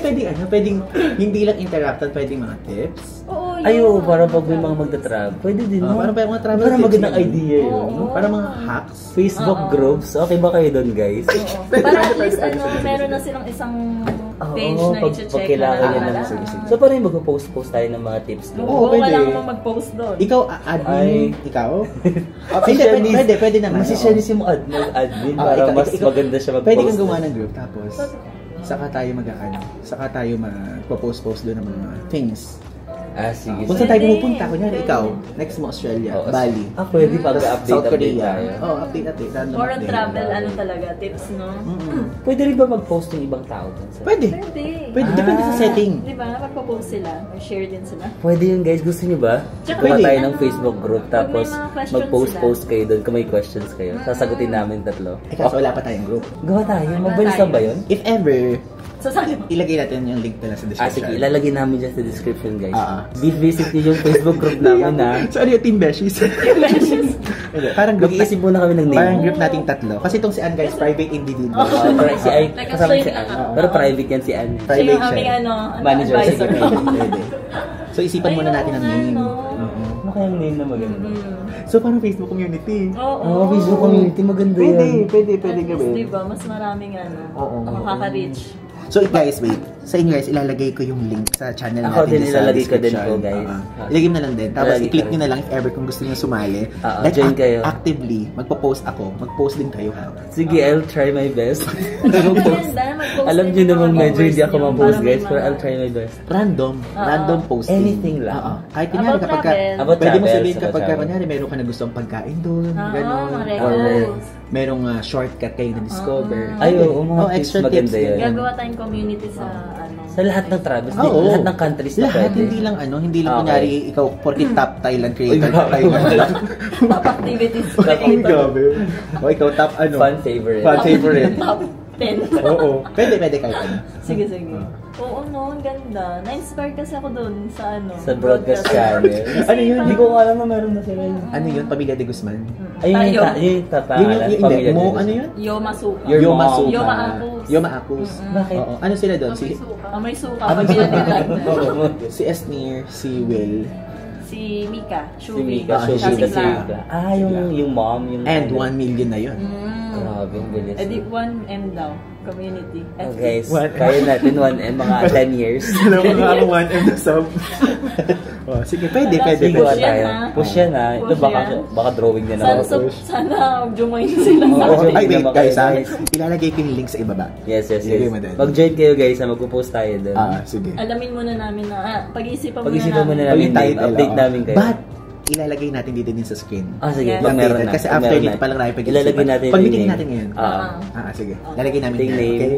pwedeng hindi lang interacted, pwedeng mga tips. Oo, Ay, oo, para pag may mga magta-travel. Pwede din, no? Parang mga travel Parang tips magandang yun. idea yun. Oo. Parang mga hacks. Facebook groups. Okay ba kayo doon, guys? Oo. Para at least meron na silang isang page na i-check pag kailangan na yan wala. So, parang magpo-post tayo ng mga tips doon. Oo, Wala pwede. namang mag-post doon. Ikaw, admin. Ay. Ikaw? Pwede naman. Masisyalis yung admin para mas maganda siya mag-post. Pwede kang gumawa ng group, tapos saka tayo saka tayo magpo-post doon ng mga things. Ah, sige. Kung saan tayo pumupunta, kunyari ikaw, next mo Australia, Oo, Bali. pwede South pag-update Korea. tayo. Oo, update. Random Foreign update. travel, talaga, tips, no? Pwede rin ba mag-post yung ibang tao dun? Pwede. Pwede. Depende sa setting. Di ba? Magpo-post sila. Or share din sila. Pwede yun, guys. Gusto nyo ba? Tsaka Gawa pwede. tayo ng Facebook group, Pag may tapos mga questions mag-post kayo doon kung may questions kayo. Sasagutin namin tatlo. Kaso wala pa tayong group. Gawa tayo. Mabilis lang ba yun? If ever, Sasali mo. ilagay natin yung link nila sa description. Sige. Ilalagay namin dyan sa description, guys. Visit nyo yung Facebook group namin, ha? So ano yung Team Beshies? Parang group Mag-iisip muna kami ng name. Parang group nating tatlo. Kasi itong si Ann guys, private individual. Si Ay, Like a kasama si slave Ann. lang. Pero private yan si Ann. Siya Private yung siya. aming Manager. advisor. Pwede. So isipan muna natin ang name. Ano kayang name na maganda? So parang Facebook community. Oo. Facebook community, maganda yan. Pwede At least, gawin. diba? Mas maraming Oo. makaka-reach. So guys, wait. Sa inyo guys, ilalagay ko yung link sa channel Ako natin din, sa ilalagay ko din description. po, guys. Ilagay mo na lang din. Tapos Ilalagay i-click ko nyo rin. na lang if ever kung gusto nyo sumali. join kayo. Actively, magpo-post ako. Mag-post din kayo ha. Sige, I'll try my best. Maganda, mag-post Alam din niyo yung namang mga medyo hindi followers ako niyo ma-post, para may guys, pero mga- I'll try my best. Random posting. Anything lang. Kahit kunyari About kapag travel. About pwede mo travel, sabihin about kapag travel. kunyari meron ka na gustong pagkain doon, Oo, gano'n. mga Or recos. merong shortcut kayo na discover. Ay, oo, mga tips, extra tips. maganda yun. ganyan. Gagawa tayong community sa Sa lahat ng travels, Oo. lahat ng countries na Lahat, pwede. hindi lang hindi lang Okay. kunyari ikaw porkit top Thailand creator Ay, ka Thailand. top activities. Ang gabi. O ikaw top Fan favorite. Fan favorite. Top 10. Oo. Pwede kahit ano. Sige. Oo, no, ang ganda. Na-inspire kasi ako doon sa Sa broadcast channel. Ano yun? Hindi ko alam na meron na sila yun. Ano yun? Pamilya de Guzman? Ayun Tayo. yung tapangalan. Yung Pamilya mo, Diyos. ano yun? Yoma Suka. Your Yoma mom. Suka. Yoma Apus. Yoma Apus. Bakit? Oo. Ano sila doon? Si May suka. Pamilya nila. Oo. Si Esnir, si Will, Si Mika. Si Shubi. Mika, Ah, Shubi, Shubi. si Mika. yung mom. Yung and 1 million na yun. Grabe, ang bilis. Eh di 1M daw. Community. Oh, guys, One. kaya natin 1M, mga 10 years. Alam mo nga ako 1M na sub. Sige, pwede. Sige, Push wala yan, tayo. ha? Push yan, ha? Ito, Push baka, yan. baka drawing niya Sana, naman. sana jumain sila. Oo, join Ay, wait naman guys kayo, ha. guys. Ilalagay ko yung link sa ibaba. Yes. Ilagay mo din. Mag-join kayo, guys, ha? Magpo-post tayo doon. Sige. Alamin muna namin na, pag-iisipan Pag-isipan muna O, namin, yung title, update oo. namin kayo. But, ilalagay natin dito din sa screen. Sige, Yes. pag meron na. Kasi Pag after meron dito na. pa lang namin pag-isipan. Ilalagay natin Pag yung meeting name. natin ngayon. Sige. Lalagay namin Ting yan, name. okay?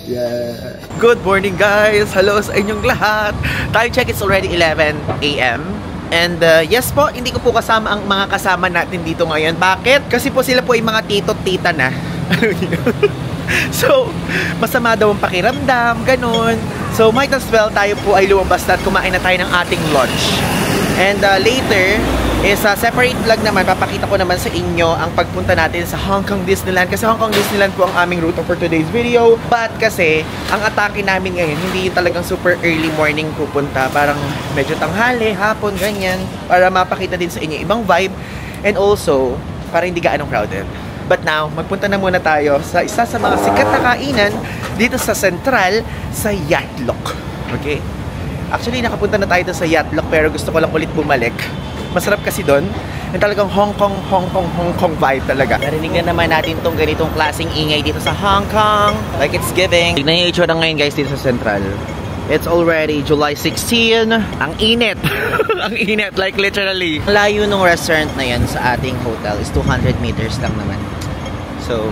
Yeah. Good morning guys! Hello sa inyong lahat! Time check, it's already 11 a.m. And yes po, hindi ko po kasama ang mga kasama natin dito ngayon. Bakit? Kasi po sila po ay mga tito at tita na. So, masama daw ang pakiramdam, ganun. So, might as well tayo po ay lumabas na at kumain na tayo ng ating lunch. And later, is separate vlog naman, papakita ko naman sa inyo ang pagpunta natin sa Hong Kong Disneyland. Kasi Hong Kong Disneyland po ang aming route for today's video. But kasi, ang atake namin ngayon, hindi yung talagang super early morning pupunta. Parang medyo tanghali, hapon, ganyan. Para mapakita din sa inyo ibang vibe. And also, para hindi gaanong crowded. But now, magpunta na muna tayo sa isa sa mga sikat na kainan dito sa Central, sa Yatloc. Okay? Actually, nakapunta na tayo sa Yatloc pero gusto ko lang ulit bumalik. Masarap kasi doon. Yung talagang Hong Kong vibe talaga. Narinig na naman natin tong ganitong klaseng ingay dito sa Hong Kong. Like it's giving. Tignan yung itsura ngayon guys dito sa Central. It's already July 16. Ang init. Ang init, like literally. Layo nung restaurant na yan sa ating hotel is 200 meters lang naman. So,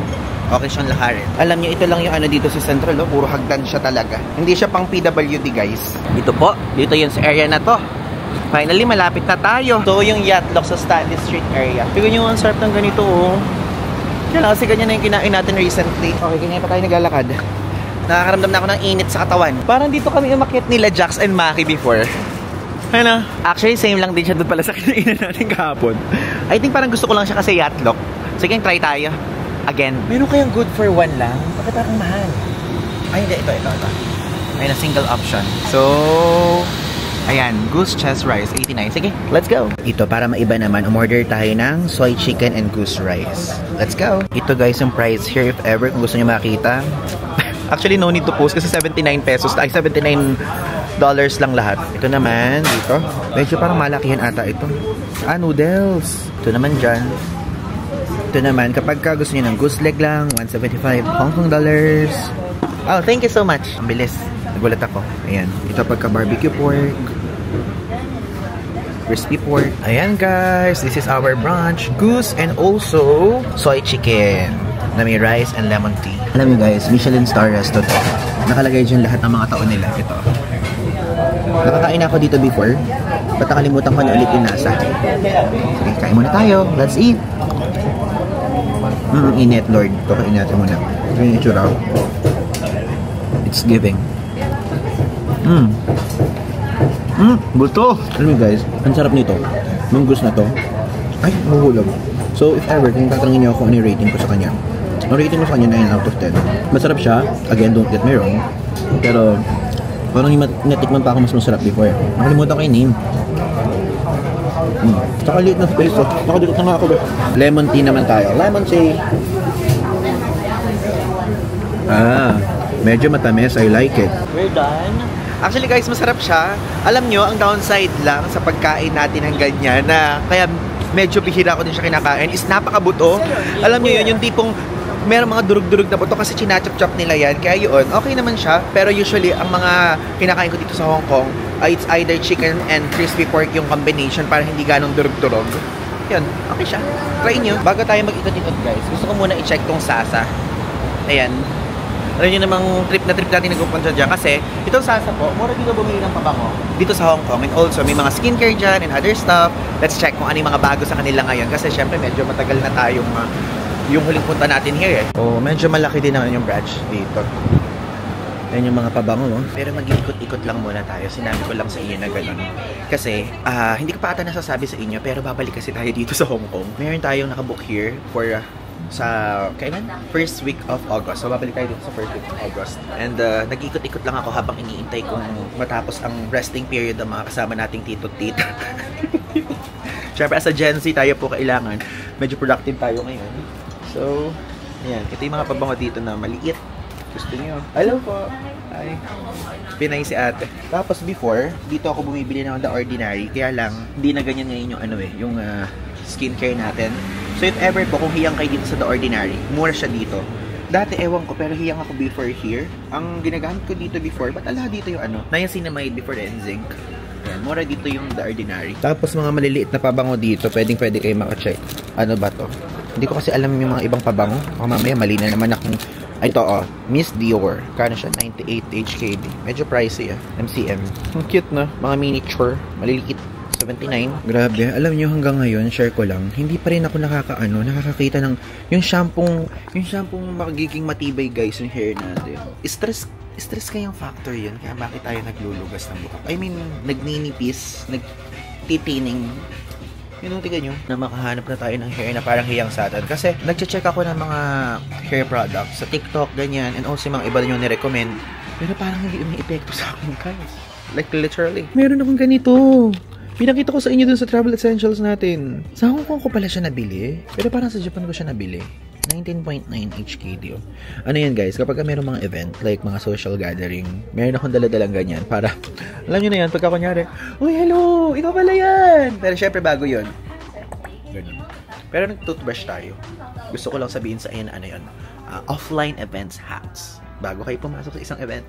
okay siyang laharin. Alam niyo, ito lang yung ano dito sa Central, oh. Puro hagdan siya talaga. Hindi siya pang PWD, guys. Dito po, dito yun sa area na to. Finally, malapit na tayo. So, yung Yatloc sa Stanley Street area. Tignan nyo, ang sarap ng ganito, oh. Kaya lang kasi ganyan na yung kinain natin recently. Okay, ganyan pa tayo naglalakad. Nakakaramdam na ako ng init sa katawan. Parang dito kami umakyat nila Jax and Maki before. Ano? Actually, same lang din siya doon pala sa kinainan natin kahapon. I think parang gusto ko lang siya kasi Yatloc. Sige, try tayo. Again. Meron kayang good for one lang? Bakit parang mahal? Ay, hindi. Ito. May na single option. So, ayan. Goose chest rice, 89. Sige, let's go. Ito, para maiba naman, umorder tayo ng soy chicken and goose rice. Let's go. Ito guys, yung price here if ever, kung gusto nyo makita. Actually, no need to post kasi 79 pesos. Ay, $79 lang lahat. Ito naman, dito. Medyo parang malakihan ata ito. Noodles. Ito naman dyan. Ito naman, kapag gusto niyo ng goose leg lang, 175 Hong Kong dollars. Oh, thank you so much. Ang bilis. Nagulat ako. Ayan. Ito pagka barbecue pork. Crispy pork. Ayan guys, this is our brunch. Goose and also soy chicken na may rice and lemon tea. Alam niyo guys, Michelin star restaurant to. Nakalagay dyan lahat ng mga taon nila. Ito. Nakakain ako dito before. Ba't nakalimutan ko na ulit yung nasa. Sige, kain muna tayo. Let's eat. Init, Lord. Ito, kain natin muna. Ito yung itsura. It's giving. Bulto! Alam mo guys, ang sarap nito. Yung goose na to. Ay, mahuhulog. So, if ever, kung tatanungin niyo ako ano yung rating ko sa kanya. Ang rating ko sa kanya 9 out of 10. Masarap siya. Again, don't get me wrong. Pero, parang natikman pa ako mas masarap before. Nakalimutan ko yung name. Saka liit na space. Nakadikot na nga ako. Lemon tea naman tayo. Lemon tea. Medyo matamis. I like it. We're done. Actually guys, masarap siya. Alam nyo, ang downside lang sa pagkain natin ng ganyan na kaya medyo bihira ko din siya kinakain is napakabuto. Alam nyo yun, yung tipong meron mga durug-durug na buto kasi chinachop-chop nila yan. Kaya yun, okay naman siya. Pero usually, ang mga kinakain ko dito sa Hong Kong, it's either chicken and crispy pork yung combination para hindi ganong durug-durug. Yun, okay siya. Try nyo. Bago tayo mag-ikot-ikot guys, gusto ko muna i-check tong Sasa. Ayan. Alam nyo namang trip natin nagpupunta dyan kasi itong Sasa po, mura dito bumili ng pabango dito sa Hong Kong. And also, may mga skincare dyan and other stuff. Let's check kung ano yung mga bago sa kanila ngayon kasi syempre medyo matagal na tayong yung huling punta natin here eh. Oh, medyo malaki din naman yung branch dito. Yan yung mga pabango, no? Pero mag-ikot-ikot lang muna tayo. Sinabi ko lang sa inyo na gano'n. Kasi, hindi ko pa ata nasasabi sa inyo, pero babalik kasi tayo dito sa Hong Kong. Meron tayong nakabook here for sa, kailan? First week of August. So, babalik tayo dito sa first week of August. And, nag-ikot-ikot lang ako habang iniintay kung matapos ang resting period ng mga kasama nating tito-tita. Siyempre, as a Gen Z, tayo po kailangan. Medyo productive tayo ngayon. So, ayan. Ito yung mga pabango dito na maliit. Gusto niyo? Hello po! Hi! Pinay si ate. Tapos before, dito ako bumibili ng The Ordinary. Kaya lang, hindi na ganyan ngayon yung ano eh, yung skincare natin. So if ever po, kung hiyang kayo dito sa The Ordinary, mura siya dito. Dati, ewan ko, pero hiyang ako before here. Ang ginagamit ko dito before, ba't ala dito yung ano? Niacinamide before and zinc. Ayan, mura dito yung The Ordinary. Tapos mga maliliit na pabango dito, pwede kayo makacheck. Ano ba to? Hindi ko kasi alam yung mga ibang pabango. O mamaya, mali na naman akong... Ito Miss Dior. Kano siya? 98 HKD. Medyo pricey MCM. Ang cute na. Mga miniature. Maliliit. $79. Grabe, alam nyo hanggang ngayon, share ko lang, hindi pa rin ako nakakakita ng yung shampoo magiging matibay guys yung hair natin. Stress kayang factor yun, kaya bakit tayo naglulugas ng buhok? I mean, nagninipis, nagtitining. Tingnan nyo na makahanap na tayo ng hair na parang hiyang sa atin. Kasi nagche-check ako ng mga hair products sa TikTok, ganyan, and also mga iba nyo ni-recommend. Pero parang hindi may epekto sa akin, guys. Like literally. Meron akong ganito. Pinakita ko sa inyo dun sa Travel Essentials natin. Sa Hong Kong ko pala siya nabili. Pero parang sa Japan ko siya nabili. 19.9 HKD. Ano yan guys, kapag meron mga event, like mga social gathering, meron akong daladalang ganyan para, alam nyo na yan, pagka kunyari, uy, hello, ikaw pala yan! Pero syempre bago yun. Ganun. Pero nag-toothbrush tayo. Gusto ko lang sabihin sa inyo, ano yun, offline events hacks. Bago kayo pumasok sa isang event,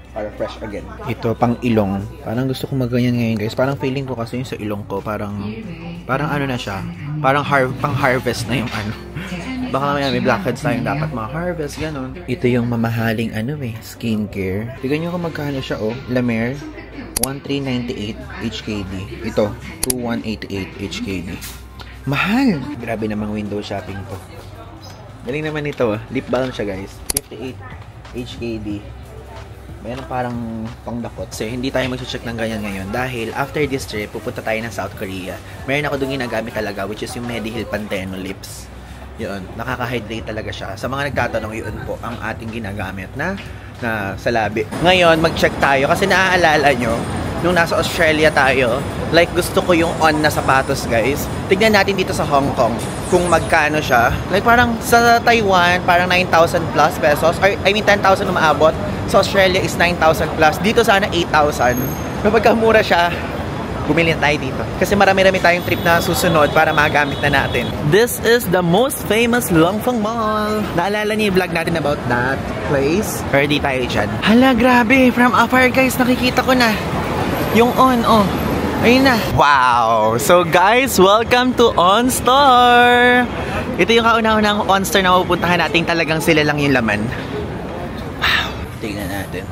para fresh again. Ito, pang ilong. Parang gusto ko magganyan ngayon guys. Parang feeling ko kasi yung sa ilong ko, parang ano na siya. Parang pang harvest na yung ano. Baka naman may blackheads tayong dapat ma-harvest, gano'n. Ito yung mamahaling skincare. Tignan nyo kung magkano siya, La Mer, 1398 HKD. Ito, 2188 HKD. Mahal! Grabe namang window shopping to. Galing naman ito, lip balm siya guys. 58 HKD. Meron parang pangdakot. So, hindi tayo mag-check ng ganyan ngayon. Dahil, after this trip, pupunta tayo ng South Korea. Meron ako doon ginagamit talaga, which is yung Mediheal Pantene Lips. Yun, nakaka-hydrate talaga siya. Sa mga nagtatanong, yun po ang ating ginagamit na sa labi. Ngayon, mag-check tayo. Kasi naaalala nyo, nung nasa Australia tayo, like gusto ko yung on na sapatos guys. Tignan natin dito sa Hong Kong kung magkano siya. Like parang sa Taiwan, parang 9,000 plus pesos. Or, I mean 10,000 umaabot. Sa Australia is 9,000 plus. Dito sana 8,000. Kapag mura siya, bumili na tayo dito. Kasi marami-rami tayong trip na susunod para magamit na natin. This is the most famous Longfang Mall. Naalala niyo yung vlog natin about that place? Pero di tayo dyan. Hala, grabe. From afar guys, nakikita ko na. Yung on, ayun na. Wow! So guys, welcome to OnStore! Ito yung kauna-unang OnStore na mapupuntahan natin. Talagang sila lang yung laman. Wow! Tingnan natin.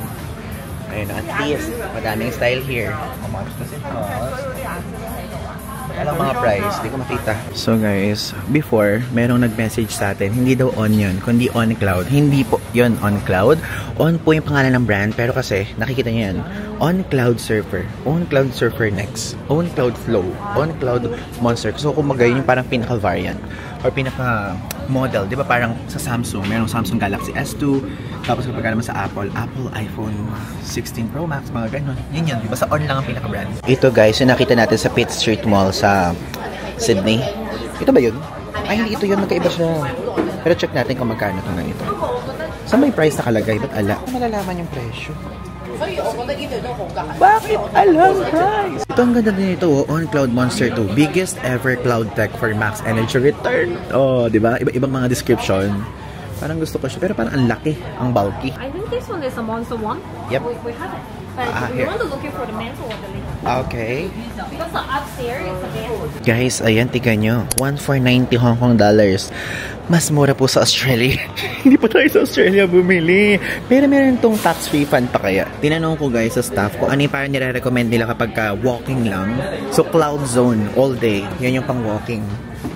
Ayun, at least, madaming style here. How much does it cost? Alam mga price, di ko makita. So guys, before, merong nag-message sa atin, hindi daw on yun, kundi on cloud. Hindi po yun on cloud. On po yung pangalan ng brand, pero kasi, nakikita nyo yan, on cloud surfer, on cloud surfer next, on cloud flow, on cloud monster. So kung magayon yung parang pinaka-variant, or pinaka-model, di ba parang sa Samsung, merong Samsung Galaxy S2, tapos kapag naman sa Apple iPhone 16 Pro Max, mga ganun. Yun yun, basta on lang ang pinaka-brand. Ito guys, yung nakita natin sa Pitt Street Mall sa Sydney. Ito ba yun? Ay, hindi ito yun. Magkaiba siya. Pero check natin kung magkano ito na ito. Saan may price nakalagay? Ba't ala? Malalaman yung presyo. Bakit alam price? Ito ang ganda din ito, On Cloud Monster 2. Biggest ever cloud tech for max energy return. Oh, di ba? Iba-ibang mga description. Parang gusto ko siya, pero parang ang laki, ang bulky. I think this one is a Monster 1. Yep. We have it. But we want to look for the men's or the ladies. Okay. Because the upstairs is the men's. Guys, ayan, tignan nyo. 1,490 Hong Kong dollars. Mas mura po sa Australia. Hindi pa tayo sa Australia bumili. Pero meron itong tax refund pa kaya. Tinanong ko guys sa staff ko, ano yung parang nire-recommend nila kapag walking lang. So, Cloud Zone, all day. Yan yung pang walking.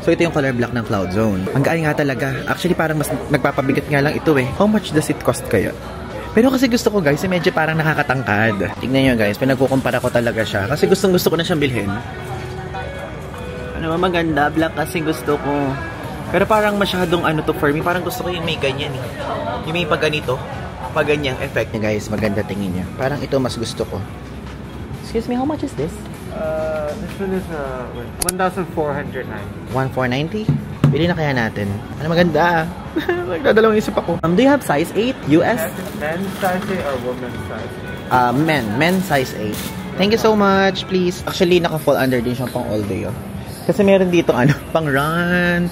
So, ito yung color black ng Cloud Zone. Ang gaan nga talaga. Actually, parang mas nagpapabigat nga lang ito eh. How much does it cost kaya? Pero kasi gusto ko guys, medyo parang nakakatangkad. Tignan nyo guys, pinagkukumpara ko talaga siya. Kasi gusto ko na siyang bilhin. Ano maganda, black kasi gusto ko. Pero parang masyadong ano to for me. Parang gusto ko yung may ganyan eh. Yung may pagganito. Paganyang effect niya guys, maganda tingin niya. Parang ito mas gusto ko. Excuse me, how much is this? This one is 1,490. 1,490? Bili na kaya natin. Ano maganda? Nagdadalawang isip ako. Do you have size 8? US? Men's size 8 or women's size 8? Men size 8. Thank you so much, please. Actually, naka-fall under din siya pang all day. Oh. Kasi meron dito pang run,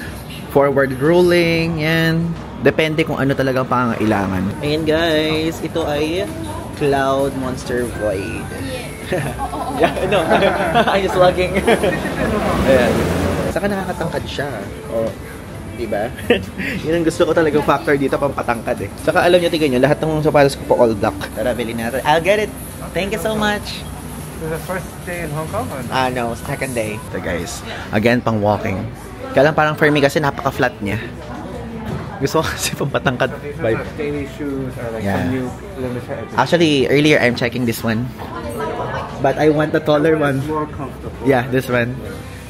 forward rolling, yan. Depende kung ano talaga pangangailangan. Ayan guys, ito ay Cloud Monster Void. Yeah, no. I'm just vlogging. Ayan. Saka nakakatangkad siya. Oh, diba? Yun ang gusto ko talagang factor dito, pampatangkad eh. Saka alam niyo, tignan nyo, lahat ng sapatos ko po all black. Tara, bilhin natin. I'll get it. Thank you so much. This is the first day in Hong Kong? Or no? No, second day. So guys, again, pang walking. Kaya lang parang for me kasi napaka-flat niya. Gusto ko kasi pang patangkad These vibe. are like daily shoes or like Yeah. some new limited edition. Actually, earlier I'm checking this one. But I want the taller one. More comfortable. Yeah, this one.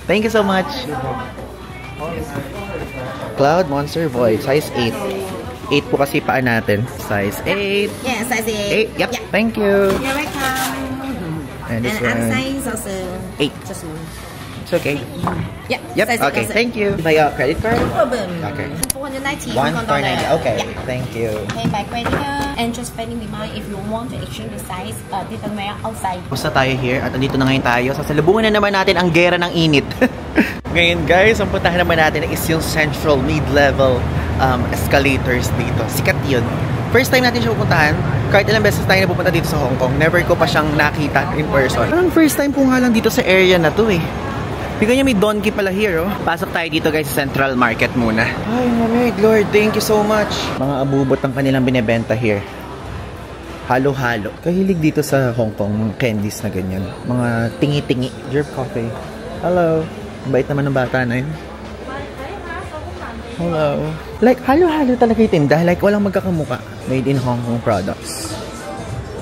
Thank you so much. Cloud Monster Void, size 8. 8 po kasi paan natin. Size 8. Yeah, size 8, 8. yep. Yeah. Thank you. You're welcome. And this And one. size also 8. just one. It's okay. Yeah. Yep, size okay. 8 also. Thank you. By credit card? No problem. Okay. 490 Hong Kong dollar. 1,490. Okay, Yeah. thank you. Pay by credit card and just spending the money if you want to exchange the size different wear outside. Basta tayo here at andito na ngayon tayo. Sasalubungan na naman natin ang gera ng init. Ngayon guys, ang puntahan naman natin is yung Central Mid-Level escalators dito. Sikat yun. First time natin siya pupuntahan. Kahit ilang beses tayo napupunta dito sa Hong Kong, never ko pa siyang nakita in person. Parang first time po nga lang dito sa area na to eh. Bigyan niya may donkey pala here oh. Pasok tayo dito guys sa Central Market muna. Ay mamig Lord, thank you so much. Mga abubot ang kanilang binebenta here. Halo-halo. Kahilig dito sa Hong Kong, mga candies na ganyan. Mga tingi-tingi. Jerk coffee. Hello. Bait naman ng bata na yun. Hello. Like, halo-halo talaga yung tinda. Like, walang magkakamuka. Made in Hong Kong products.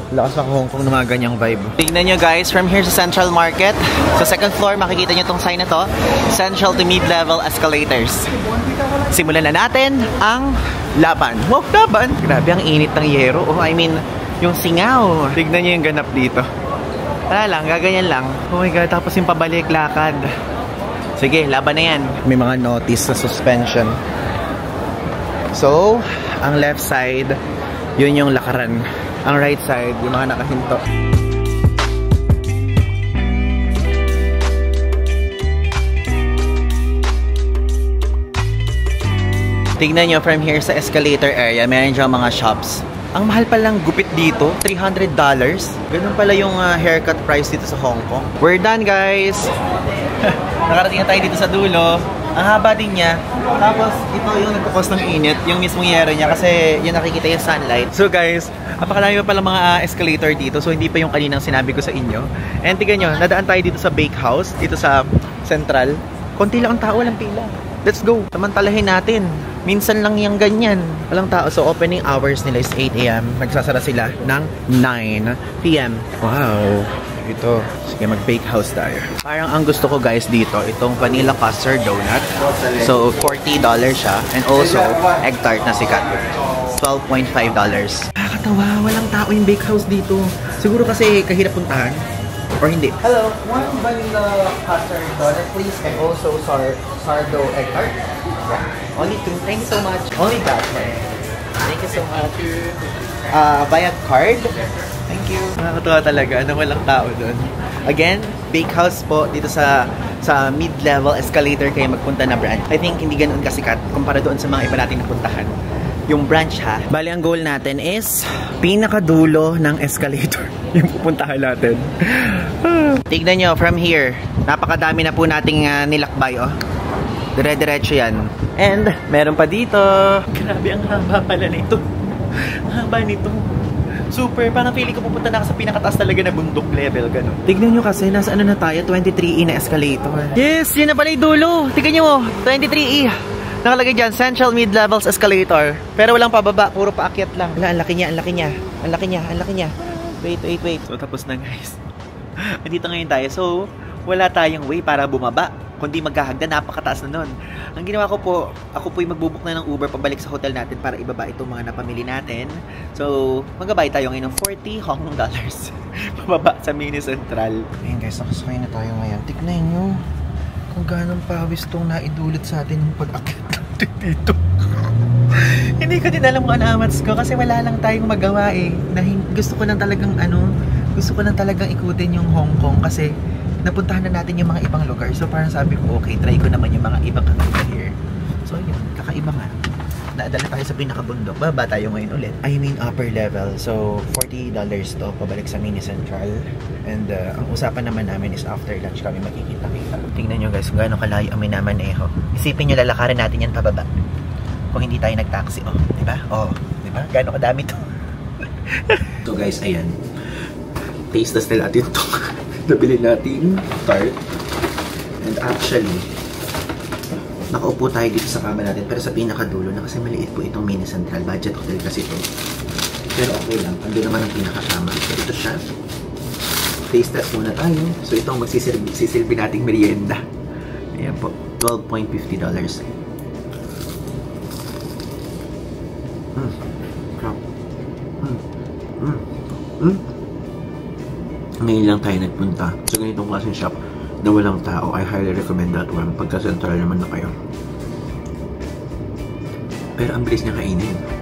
Lakas sa Hong Kong na mga ganyang vibe. Tignan nyo guys, from here sa Central Market. Sa second floor, makikita nyo tong sign na to. Central to Mid-Level Escalators. Simulan na natin ang laban. Wow, laban! Grabe, ang init ng yero. Oh, I mean, yung singaw. Tignan nyo yung ganap dito. Wala lang, gaganyan lang. Oh my God, tapos yung pabalik lakad. Sige, laban na yan. May mga notice sa suspension. So, ang left side, yun yung lakaran. Ang right side, yung mga nakahinto. Tignan nyo from here sa escalator area, meron dyan mga shops. Ang mahal palang gupit dito, $300. Ganun pala yung haircut price dito sa Hong Kong. We're done guys! Nakarating na tayo dito sa dulo. Ang haba din niya. Tapos ito yung nagkakos ng init, yung mismong yero niya kasi yung nakikita yung sunlight. So guys, napakalami pa pala mga escalator dito. So hindi pa yung kaninang sinabi ko sa inyo. And tignan nyo, nadaan tayo dito sa bake house, dito sa Central. Konti lang ang tao, walang pila. Let's go! Samantalahin natin. Minsan lang yung ganyan. Walang tao. So opening hours nila is 8 AM. Nagsasara sila ng 9 PM. Wow! Ito. Sige, mag-bake house tayo. Parang ang gusto ko guys dito, itong vanilla custard donut. So, $40 siya. And also, egg tart na sikat. $12.5. Nakakatawa, walang tao yung bake house dito. Siguro kasi kahirap puntahan. Or hindi. Hello, one vanilla custard donut please. And also, sourdough egg tart. Yeah. Only 2. Thank you so much. Only that one. Thank you so much. Via card. Thank you. Nakakatawa talaga na walang tao doon. Again, bake house po dito sa mid-level escalator kayo magpunta na branch. I think hindi ganoon kasikat kumpara doon sa mga iba nating napuntahan. Yung branch ha. Bali ang goal natin is pinakadulo ng escalator yung pupuntahan natin. Tignan nyo from here. Napakadami na po nating nilakbay oh. Dire-diretso yan. And meron pa dito. Grabe ang haba pala nito. Haba nito. Super, parang feeling ko pupunta na ako sa pinakataas talaga na bundok level, gano'n. Tignan nyo kasi, nasa ano na tayo, 23E na escalator. Yes, yun na pala yung dulo. Tignan nyo, 23E. Nakalagay dyan, Central Mid-Levels Escalator. Pero walang pababa, puro paakyat lang. Wala, ang laki niya, ang laki niya. Ang laki niya, ang laki niya. Wait. So, tapos na guys. Nandito ngayon tayo. So, wala tayong way para bumaba. Kundi magkahagdan, napakataas na nun. Ang ginawa ko po, ako po yung magbubuk na ng Uber pabalik sa hotel natin para ibaba itong mga napamili natin. So, magbabayad tayo ngayon ng 40 Hong Kong dollars. Pababa sa Mini Central. Ayun guys, nakasakay na tayo ngayon. Tignan nyo kung gano'ng pawis itong naidulot sa atin yung pag-akit natin dito. Hindi ko din alam kung ano-amats ko kasi wala lang tayong magawa eh. Gusto ko lang talagang ikutin yung Hong Kong kasi napuntahan na natin yung mga ibang lugar. So parang sabi ko, okay, try ko naman yung mga ibang kakaiba here. So yun, kakaiba nga. Naadala tayo sa pinakabundok. Baba tayo ngayon ulit. I mean upper level. So $40 to pabalik sa Mini Central. And ang usapan naman namin is after lunch kami magkikita-kita. Tingnan nyo guys kung gaano kalayo ang Minamaneho. Isipin nyo lalakarin natin yan pababa. Kung hindi tayo nag-taxi. Oh, diba? Oh, diba? Gaano kadami to. So guys, ayan. Taste test nila natin to. nabili natin tart. And actually, nakaupo tayo dito sa kama natin pero sa pinakadulo na kasi maliit po itong mini central. Budget hotel kasi ito. Pero okay lang. Ando naman ang pinakakama. So ito siya. Taste test muna tayo. So ito ang magsisilbi nating merienda. Ayan po. $12.50. Ngayon lang tayo nagpunta sa ganitong klaseng shop na walang tao. I highly recommend that one. Pagka central naman na kayo. Pero ang bilis niya kainin.